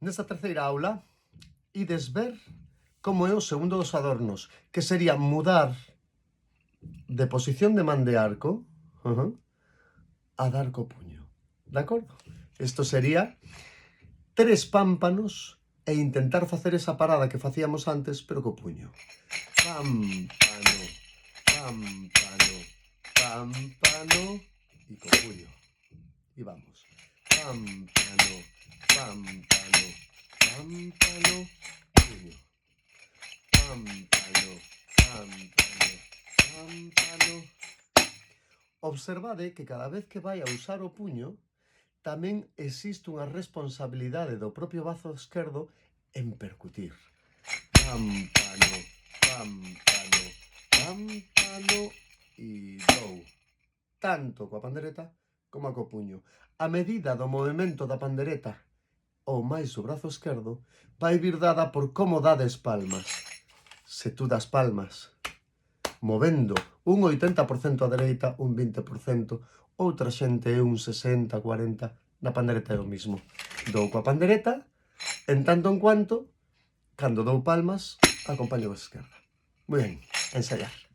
Nesta terceira aula, ides ver como é o segundo dos adornos, que sería mudar de posición de man de arco a dar co puño. De acordo? Isto sería tres pámpanos e intentar facer esa parada que facíamos antes, pero co puño. Pámpano, pámpano, pámpano e co puño. E vamos. Pámpano, pámpano, pámpano, puño. Pámpano, pámpano, pámpano. Observade que cada vez que vai a usar o puño, tamén existe unha responsabilidade do propio bazo esquerdo en percutir. Pámpano, pámpano, pámpano e dou. Tanto coa pandereta como co puño. A medida do movimento da pandereta ou máis o brazo esquerdo vai vir dada por como dades palmas. Se tú das palmas movendo un 80% a dereita, un 20%, outra xente é un 60, 40, na pandereta é o mismo. Dou coa pandereta, en tanto en cuanto, cando dou palmas, acompaño a esquerda. Moi ben, ensaiar.